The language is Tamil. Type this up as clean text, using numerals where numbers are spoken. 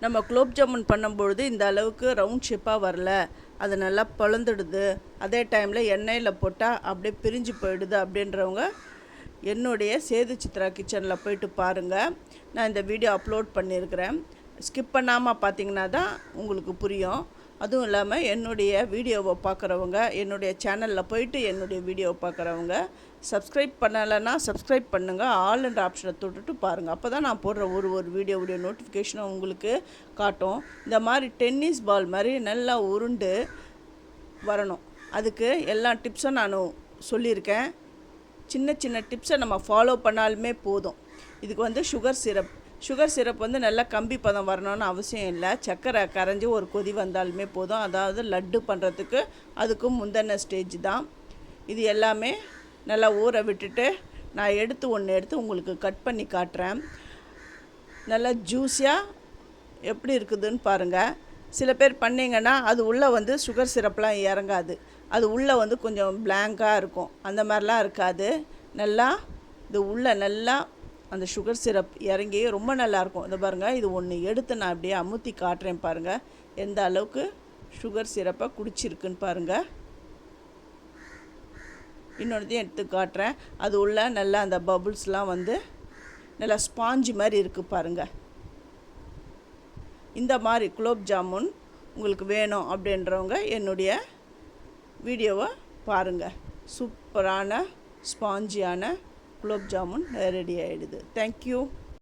நம்ம குலோப் ஜாமுன் பண்ணும்பொழுது இந்த அளவுக்கு ரவுண்ட் ஷேப்பாக வரல, அது நல்லா பொழந்துடுது, அதே டைமில் எண்ணெயில் போட்டால் அப்படியே பிரிஞ்சு போயிடுது அப்படின்றவங்க என்னுடைய சேது சித்ரா கிச்சனில் போயிட்டு பாருங்கள். நான் இந்த வீடியோ அப்லோட் பண்ணியிருக்கிறேன். ஸ்கிப் பண்ணாமல் பார்த்தீங்கன்னா தான் உங்களுக்கு புரியும். அதுவும் இல்லாமல் என்னுடைய வீடியோவை பார்க்குறவங்க, என்னுடைய சேனலில் போயிட்டு என்னுடைய வீடியோவை பார்க்குறவங்க சப்ஸ்கிரைப் பண்ணலைன்னா சப்ஸ்கிரைப் பண்ணுங்கள். ஆல்ன்ற ஆப்ஷனை தொட்டுட்டு பாருங்கள். அப்போ தான் நான் போடுற ஒரு வீடியோவுடைய நோட்டிஃபிகேஷனும் உங்களுக்கு காட்டும். இந்த மாதிரி டென்னிஸ் பால் மாதிரி நல்லா உருண்டு வரணும். அதுக்கு எல்லா டிப்ஸும் நான் சொல்லியிருக்கேன். சின்ன சின்ன டிப்ஸை நம்ம ஃபாலோ பண்ணாலுமே போதும். இதுக்கு சுகர் சிரப் நல்லா கம்பி பதம் வரணும்னு அவசியம் இல்லை. சர்க்கரை கரைஞ்சி ஒரு கொதி வந்தாலுமே போதும். அதாவது லட்டு பண்ணுறதுக்கு அதுக்கும் முந்தின ஸ்டேஜ் தான். இது எல்லாமே நல்லா ஊற விட்டுட்டு நான் எடுத்து உங்களுக்கு கட் பண்ணி காட்டுறேன். நல்லா ஜூஸியாக எப்படி இருக்குதுன்னு பாருங்கள். சில பேர் பண்ணிங்கன்னா அது உள்ளே சுகர் சிரப்லாம் இறங்காது. அது உள்ளே கொஞ்சம் பிளாங்காக இருக்கும். அந்த மாதிரிலாம் இருக்காது. நல்லா இது உள்ளே நல்லா அந்த சுகர் சிரப் இறங்கி ரொம்ப நல்லாயிருக்கும். இதை பாருங்கள், இது ஒன்று எடுத்து நான் அப்படியே அமுத்தி காட்டுறேன் பாருங்கள். எந்த அளவுக்கு சுகர் சிரப்பை குடிச்சிருக்குன்னு பாருங்கள். இன்னொருத்தையும் எடுத்து காட்டுறேன். அது உள்ள நல்லா அந்த பபுள்ஸ்லாம் நல்லா ஸ்பாஞ்சு மாதிரி இருக்குது பாருங்கள். இந்த மாதிரி குலோப் ஜாமுன் உங்களுக்கு வேணும் அப்படின்றவங்க என்னுடைய வீடியோவை பாருங்கள். சூப்பரான ஸ்பாஞ்சியான குலோப் ஜாமுன் ரெடி ஆகிடுது. தேங்க்யூ.